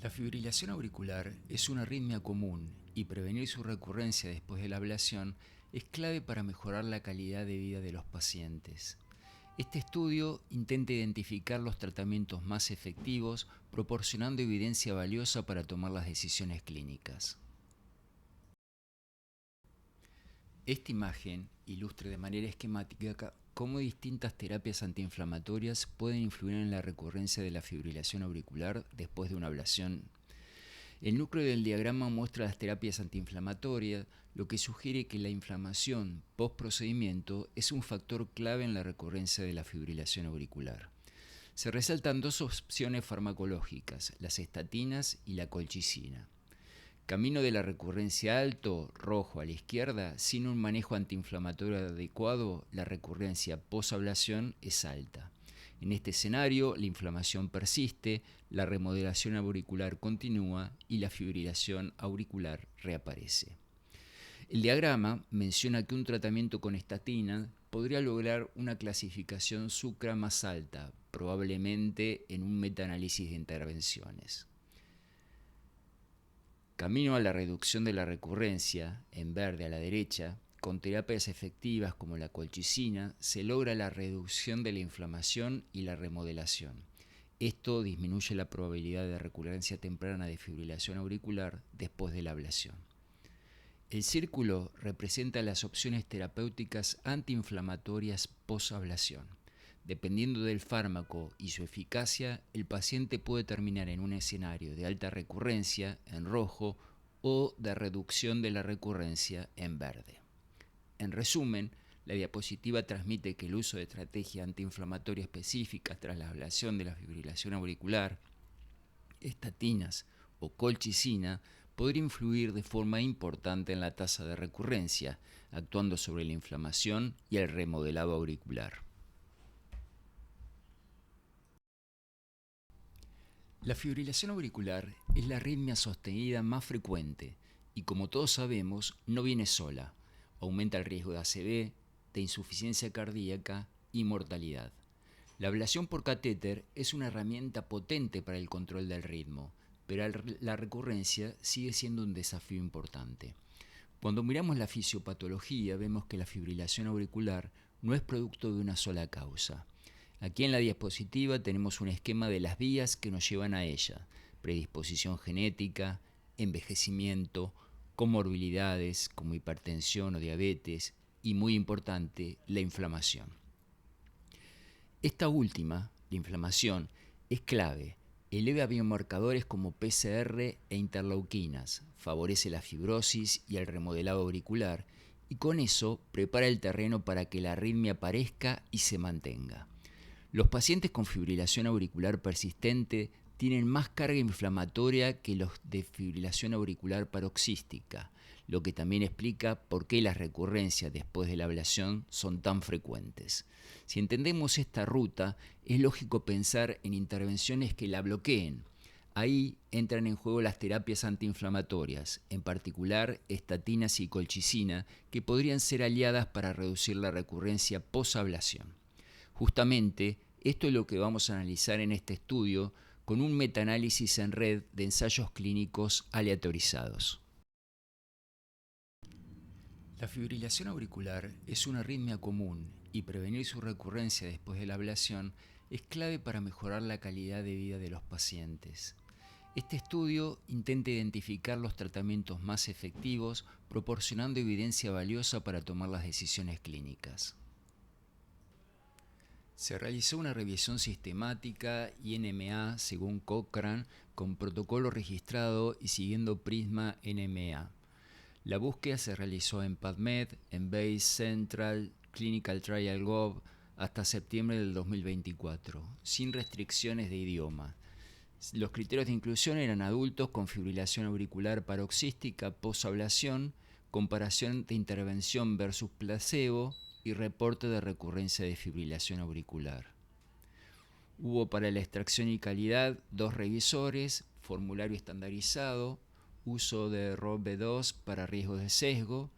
La fibrilación auricular es una arritmia común y prevenir su recurrencia después de la ablación es clave para mejorar la calidad de vida de los pacientes. Este estudio intenta identificar los tratamientos más efectivos, proporcionando evidencia valiosa para tomar las decisiones clínicas. Esta imagen ilustra de manera esquemática cómo distintas terapias antiinflamatorias pueden influir en la recurrencia de la fibrilación auricular después de una ablación. El núcleo del diagrama muestra las terapias antiinflamatorias, lo que sugiere que la inflamación post-procedimiento es un factor clave en la recurrencia de la fibrilación auricular. Se resaltan dos opciones farmacológicas, las estatinas y la colchicina. Camino de la recurrencia alto, rojo a la izquierda, sin un manejo antiinflamatorio adecuado, la recurrencia post-ablación es alta. En este escenario, la inflamación persiste, la remodelación auricular continúa y la fibrilación auricular reaparece. El diagrama menciona que un tratamiento con estatina podría lograr una clasificación SUCRA más alta, probablemente en un metaanálisis de intervenciones. Camino a la reducción de la recurrencia, en verde a la derecha, con terapias efectivas como la colchicina, se logra la reducción de la inflamación y la remodelación. Esto disminuye la probabilidad de recurrencia temprana de fibrilación auricular después de la ablación. El círculo representa las opciones terapéuticas antiinflamatorias post-ablación. Dependiendo del fármaco y su eficacia, el paciente puede terminar en un escenario de alta recurrencia, en rojo, o de reducción de la recurrencia, en verde. En resumen, la diapositiva transmite que el uso de estrategias antiinflamatorias específicas tras la ablación de la fibrilación auricular, estatinas o colchicina, podría influir de forma importante en la tasa de recurrencia, actuando sobre la inflamación y el remodelado auricular. La fibrilación auricular es la arritmia sostenida más frecuente y, como todos sabemos, no viene sola. Aumenta el riesgo de ACV, de insuficiencia cardíaca y mortalidad. La ablación por catéter es una herramienta potente para el control del ritmo, pero la recurrencia sigue siendo un desafío importante. Cuando miramos la fisiopatología, vemos que la fibrilación auricular no es producto de una sola causa. Aquí en la diapositiva tenemos un esquema de las vías que nos llevan a ella: predisposición genética, envejecimiento, comorbilidades como hipertensión o diabetes y, muy importante, la inflamación. Esta última, la inflamación, es clave. Eleva biomarcadores como PCR e interleuquinas, favorece la fibrosis y el remodelado auricular y con eso prepara el terreno para que la arritmia aparezca y se mantenga. Los pacientes con fibrilación auricular persistente tienen más carga inflamatoria que los de fibrilación auricular paroxística, lo que también explica por qué las recurrencias después de la ablación son tan frecuentes. Si entendemos esta ruta, es lógico pensar en intervenciones que la bloqueen. Ahí entran en juego las terapias antiinflamatorias, en particular estatinas y colchicina, que podrían ser aliadas para reducir la recurrencia post-ablación. Justamente, esto es lo que vamos a analizar en este estudio con un metaanálisis en red de ensayos clínicos aleatorizados. La fibrilación auricular es una arritmia común y prevenir su recurrencia después de la ablación es clave para mejorar la calidad de vida de los pacientes. Este estudio intenta identificar los tratamientos más efectivos, proporcionando evidencia valiosa para tomar las decisiones clínicas. Se realizó una revisión sistemática INMA según Cochrane con protocolo registrado y siguiendo Prisma NMA. La búsqueda se realizó en PubMed, en Bayes Central Clinical Trial Gov hasta septiembre del 2024, sin restricciones de idioma. Los criterios de inclusión eran adultos con fibrilación auricular paroxística post-ablación, comparación de intervención versus placebo y reporte de recurrencia de fibrilación auricular. Hubo para la extracción y calidad 2 revisores, formulario estandarizado, uso de ROB2 para riesgos de sesgo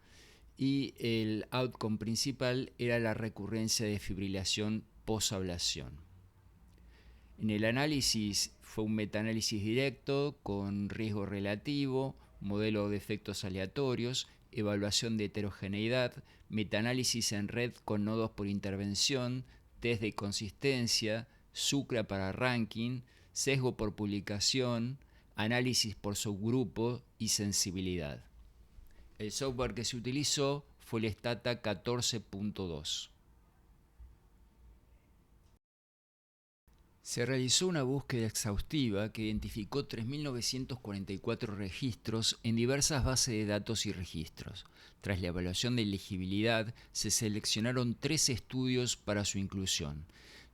y el outcome principal era la recurrencia de fibrilación post-ablación. En el análisis fue un metaanálisis directo con riesgo relativo, modelo de efectos aleatorios, evaluación de heterogeneidad, metaanálisis en red con nodos por intervención, test de consistencia, SUCRA para ranking, sesgo por publicación, análisis por subgrupo y sensibilidad. El software que se utilizó fue el Stata 14.2. Se realizó una búsqueda exhaustiva que identificó 3.944 registros en diversas bases de datos y registros. Tras la evaluación de elegibilidad, se seleccionaron 13 estudios para su inclusión.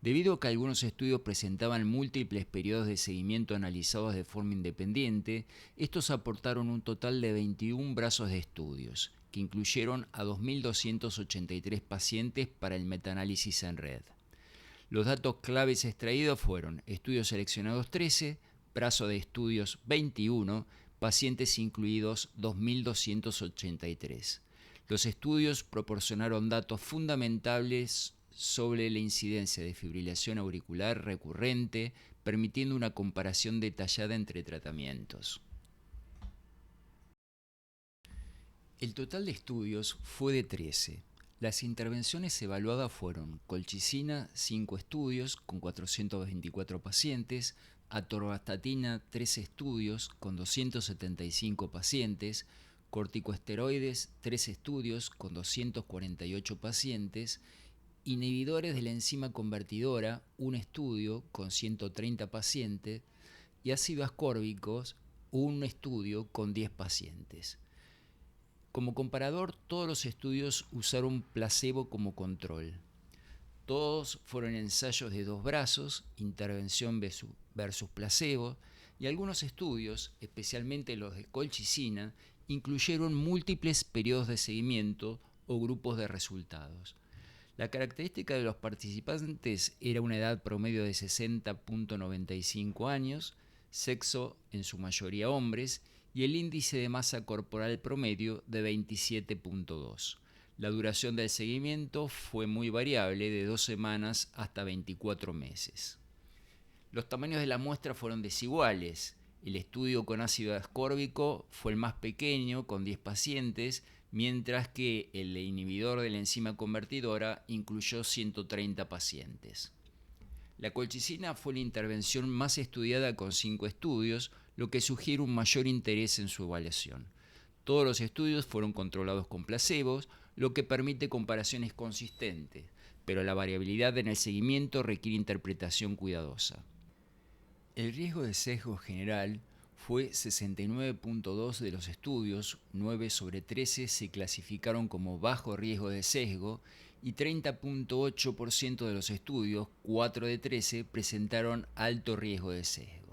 Debido a que algunos estudios presentaban múltiples periodos de seguimiento analizados de forma independiente, estos aportaron un total de 21 brazos de estudios, que incluyeron a 2.283 pacientes para el metaanálisis en red. Los datos claves extraídos fueron estudios seleccionados 13, brazo de estudios 21, pacientes incluidos 2.283. Los estudios proporcionaron datos fundamentales sobre la incidencia de fibrilación auricular recurrente, permitiendo una comparación detallada entre tratamientos. El total de estudios fue de 13. Las intervenciones evaluadas fueron colchicina, 5 estudios con 424 pacientes, atorvastatina, 3 estudios con 275 pacientes, corticosteroides, 3 estudios con 248 pacientes, inhibidores de la enzima convertidora, 1 estudio con 130 pacientes, y ácidos ascórbicos, 1 estudio con 10 pacientes. Como comparador, todos los estudios usaron placebo como control. Todos fueron ensayos de 2 brazos, intervención versus placebo, y algunos estudios, especialmente los de colchicina, incluyeron múltiples periodos de seguimiento o grupos de resultados. La característica de los participantes era una edad promedio de 60.95 años, sexo en su mayoría hombres, y el índice de masa corporal promedio de 27.2. La duración del seguimiento fue muy variable, de 2 semanas hasta 24 meses. Los tamaños de la muestra fueron desiguales. El estudio con ácido ascórbico fue el más pequeño, con 10 pacientes, mientras que el inhibidor de la enzima convertidora incluyó 130 pacientes. La colchicina fue la intervención más estudiada con 5 estudios, lo que sugiere un mayor interés en su evaluación. Todos los estudios fueron controlados con placebos, lo que permite comparaciones consistentes, pero la variabilidad en el seguimiento requiere interpretación cuidadosa. El riesgo de sesgo general fue 69.2 de los estudios, 9 sobre 13 se clasificaron como bajo riesgo de sesgo y 30.8% de los estudios, 4 de 13, presentaron alto riesgo de sesgo.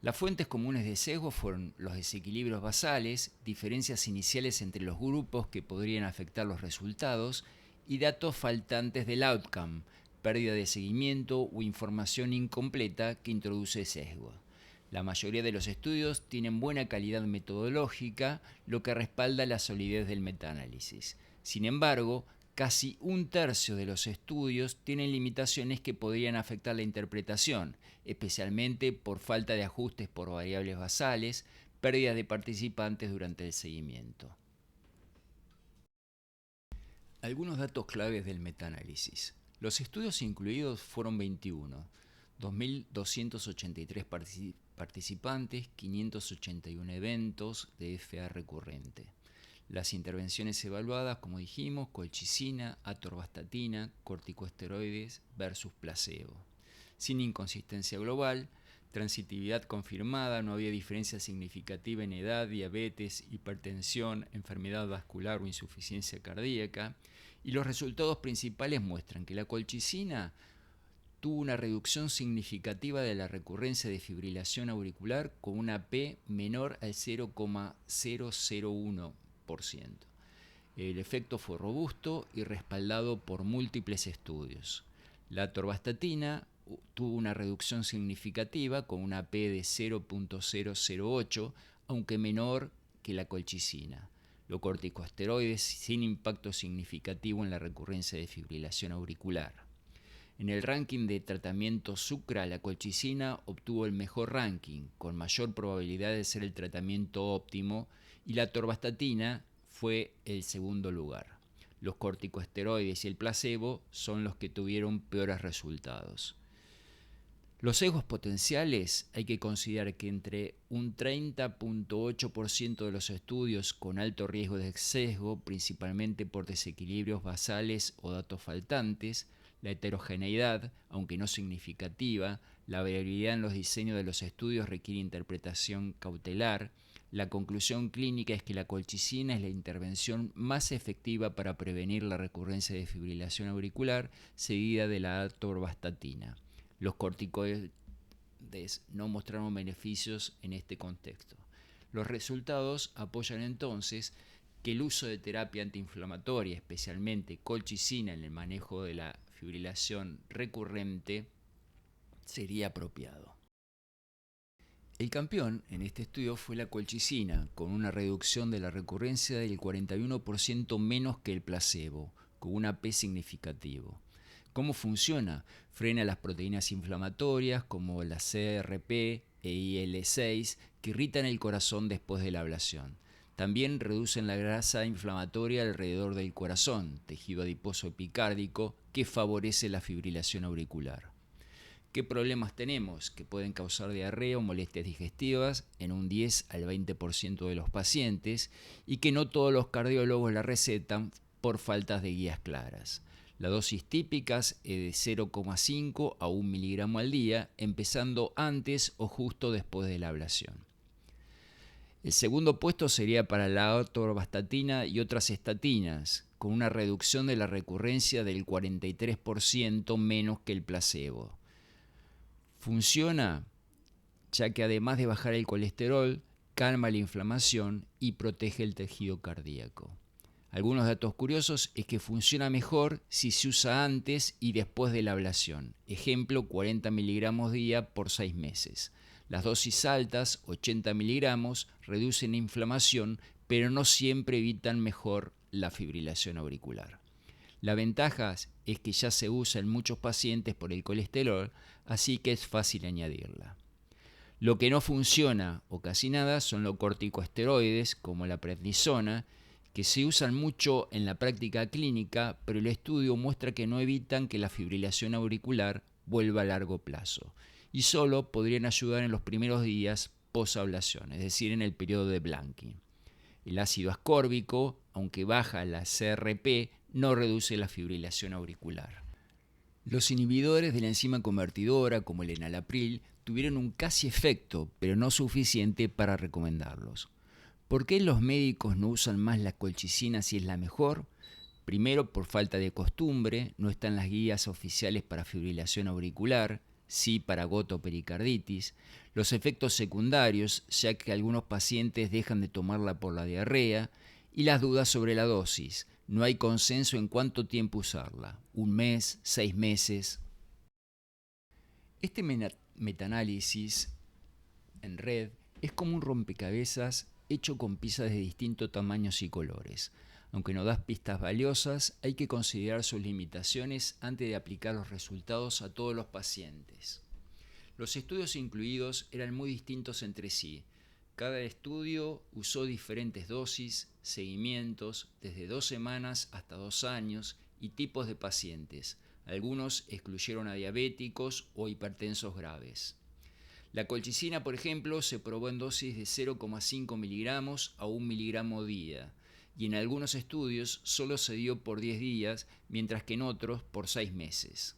Las fuentes comunes de sesgo fueron los desequilibrios basales, diferencias iniciales entre los grupos que podrían afectar los resultados y datos faltantes del outcome, pérdida de seguimiento o información incompleta que introduce sesgo. La mayoría de los estudios tienen buena calidad metodológica, lo que respalda la solidez del metaanálisis. Sin embargo, casi un tercio de los estudios tienen limitaciones que podrían afectar la interpretación, especialmente por falta de ajustes por variables basales, pérdidas de participantes durante el seguimiento. Algunos datos claves del metaanálisis. Los estudios incluidos fueron 21, 2.283 participantes, 581 eventos de FA recurrente. Las intervenciones evaluadas, como dijimos, colchicina, atorvastatina, corticosteroides versus placebo. Sin inconsistencia global, transitividad confirmada, no había diferencia significativa en edad, diabetes, hipertensión, enfermedad vascular o insuficiencia cardíaca, y los resultados principales muestran que la colchicina tuvo una reducción significativa de la recurrencia de fibrilación auricular con una P menor al 0,001%. El efecto fue robusto y respaldado por múltiples estudios. La atorvastatina tuvo una reducción significativa con una P de 0,008, aunque menor que la colchicina. Los corticosteroides sin impacto significativo en la recurrencia de fibrilación auricular. En el ranking de tratamiento Sucra, la colchicina obtuvo el mejor ranking, con mayor probabilidad de ser el tratamiento óptimo, y la atorvastatina fue el segundo lugar. Los corticosteroides y el placebo son los que tuvieron peores resultados. Los sesgos potenciales hay que considerar que entre un 30.8% de los estudios con alto riesgo de sesgo, principalmente por desequilibrios basales o datos faltantes, la heterogeneidad, aunque no significativa, la variabilidad en los diseños de los estudios requiere interpretación cautelar. La conclusión clínica es que la colchicina es la intervención más efectiva para prevenir la recurrencia de fibrilación auricular, seguida de la atorvastatina. Los corticoides no mostraron beneficios en este contexto. Los resultados apoyan entonces que el uso de terapia antiinflamatoria, especialmente colchicina en el manejo de la fibrilación recurrente, sería apropiado. El campeón en este estudio fue la colchicina, con una reducción de la recurrencia del 41% menos que el placebo, con una P significativo. ¿Cómo funciona? Frena las proteínas inflamatorias como la CRP e IL-6 que irritan el corazón después de la ablación. También reducen la grasa inflamatoria alrededor del corazón, tejido adiposo epicárdico, que favorece la fibrilación auricular. ¿Qué problemas tenemos? Que pueden causar diarrea o molestias digestivas en un 10 al 20% de los pacientes y que no todos los cardiólogos la recetan por faltas de guías claras. La dosis típica es de 0,5 a 1 miligramo al día, empezando antes o justo después de la ablación. El segundo puesto sería para la atorvastatina y otras estatinas, con una reducción de la recurrencia del 43% menos que el placebo. Funciona ya que además de bajar el colesterol, calma la inflamación y protege el tejido cardíaco. Algunos datos curiosos es que funciona mejor si se usa antes y después de la ablación. Ejemplo, 40 miligramos día por 6 meses. Las dosis altas, 80 miligramos, reducen la inflamación, pero no siempre evitan mejor la fibrilación auricular. La ventaja es que ya se usa en muchos pacientes por el colesterol, así que es fácil añadirla. Lo que no funciona o casi nada son los corticosteroides, como la prednisona, que se usan mucho en la práctica clínica, pero el estudio muestra que no evitan que la fibrilación auricular vuelva a largo plazo y solo podrían ayudar en los primeros días post-ablación, es decir, en el periodo de blanking. El ácido ascórbico, aunque baja la CRP, no reduce la fibrilación auricular. Los inhibidores de la enzima convertidora, como el enalapril, tuvieron un casi efecto, pero no suficiente para recomendarlos. ¿Por qué los médicos no usan más la colchicina si es la mejor? Primero, por falta de costumbre, no están las guías oficiales para fibrilación auricular, sí para gota o pericarditis. Los efectos secundarios, ya que algunos pacientes dejan de tomarla por la diarrea, y las dudas sobre la dosis. No hay consenso en cuánto tiempo usarla, 1 mes, 6 meses. Este metaanálisis en red es como un rompecabezas hecho con piezas de distintos tamaños y colores. Aunque no da pistas valiosas, hay que considerar sus limitaciones antes de aplicar los resultados a todos los pacientes. Los estudios incluidos eran muy distintos entre sí. Cada estudio usó diferentes dosis, seguimientos, desde 2 semanas hasta 2 años y tipos de pacientes. Algunos excluyeron a diabéticos o hipertensos graves. La colchicina, por ejemplo, se probó en dosis de 0,5 miligramos a 1 miligramo día, y en algunos estudios solo se dio por 10 días, mientras que en otros por 6 meses.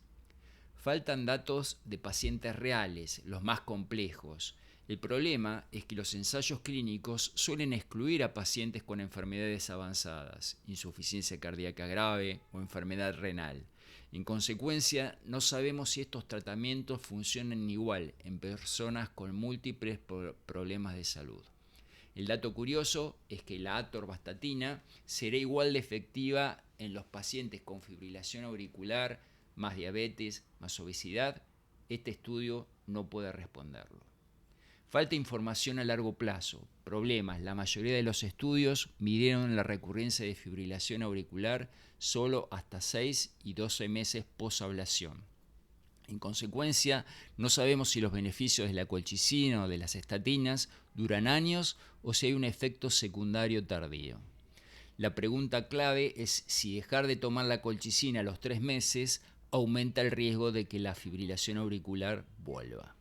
Faltan datos de pacientes reales, los más complejos. El problema es que los ensayos clínicos suelen excluir a pacientes con enfermedades avanzadas, insuficiencia cardíaca grave o enfermedad renal. En consecuencia, no sabemos si estos tratamientos funcionan igual en personas con múltiples problemas de salud. El dato curioso es que la atorvastatina será igual de efectiva en los pacientes con fibrilación auricular, más diabetes, más obesidad. Este estudio no puede responderlo. Falta información a largo plazo. Problemas. La mayoría de los estudios midieron la recurrencia de fibrilación auricular solo hasta 6 y 12 meses post-ablación. En consecuencia, no sabemos si los beneficios de la colchicina o de las estatinas duran años o si hay un efecto secundario tardío. La pregunta clave es si dejar de tomar la colchicina a los 3 meses aumenta el riesgo de que la fibrilación auricular vuelva.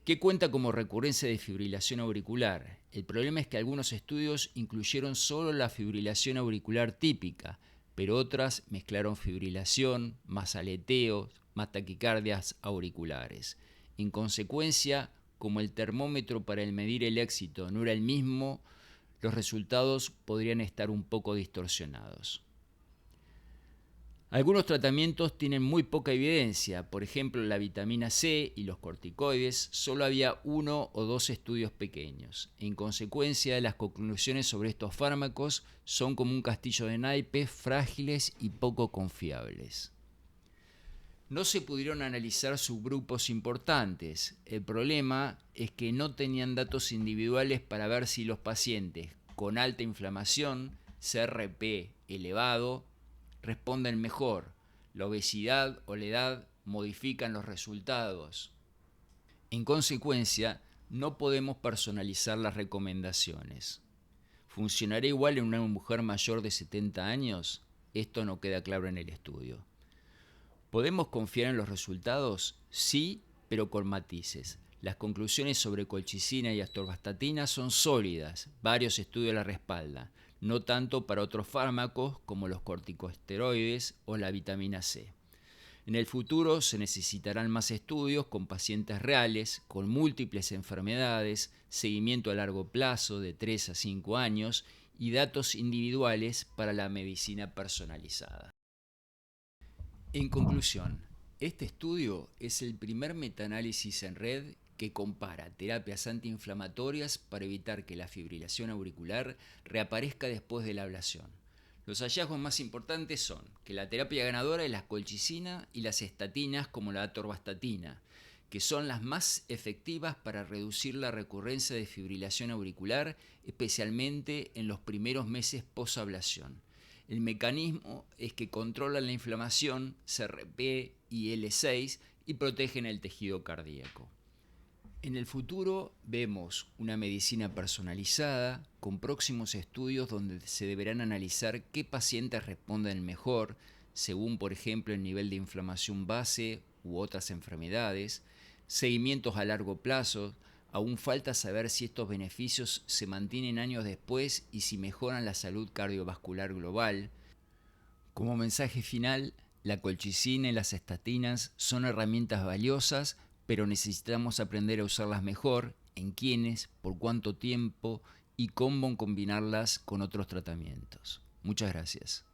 ¿Qué cuenta como recurrencia de fibrilación auricular? El problema es que algunos estudios incluyeron solo la fibrilación auricular típica, pero otras mezclaron fibrilación, más aleteos, más taquicardias auriculares. En consecuencia, como el termómetro para medir el éxito no era el mismo, los resultados podrían estar un poco distorsionados. Algunos tratamientos tienen muy poca evidencia, por ejemplo la vitamina C y los corticoides, solo había 1 o 2 estudios pequeños. En consecuencia, las conclusiones sobre estos fármacos son como un castillo de naipes, frágiles y poco confiables. No se pudieron analizar subgrupos importantes. El problema es que no tenían datos individuales para ver si los pacientes con alta inflamación, CRP elevado, responden mejor. La obesidad o la edad modifican los resultados. En consecuencia, no podemos personalizar las recomendaciones. ¿Funcionará igual en una mujer mayor de 70 años? Esto no queda claro en el estudio. ¿Podemos confiar en los resultados? Sí, pero con matices. Las conclusiones sobre colchicina y atorvastatina son sólidas, varios estudios la respaldan, no tanto para otros fármacos como los corticosteroides o la vitamina C. En el futuro se necesitarán más estudios con pacientes reales, con múltiples enfermedades, seguimiento a largo plazo de 3 a 5 años y datos individuales para la medicina personalizada. En conclusión, este estudio es el primer metaanálisis en red que compara terapias antiinflamatorias para evitar que la fibrilación auricular reaparezca después de la ablación. Los hallazgos más importantes son que la terapia ganadora es la colchicina y las estatinas como la atorvastatina, que son las más efectivas para reducir la recurrencia de fibrilación auricular, especialmente en los primeros meses posablación. El mecanismo es que controlan la inflamación, CRP y L6 y protegen el tejido cardíaco. En el futuro vemos una medicina personalizada con próximos estudios donde se deberán analizar qué pacientes responden mejor según, por ejemplo, el nivel de inflamación base u otras enfermedades, seguimientos a largo plazo. Aún falta saber si estos beneficios se mantienen años después y si mejoran la salud cardiovascular global. Como mensaje final, la colchicina y las estatinas son herramientas valiosas, pero necesitamos aprender a usarlas mejor, en quiénes, por cuánto tiempo y cómo combinarlas con otros tratamientos. Muchas gracias.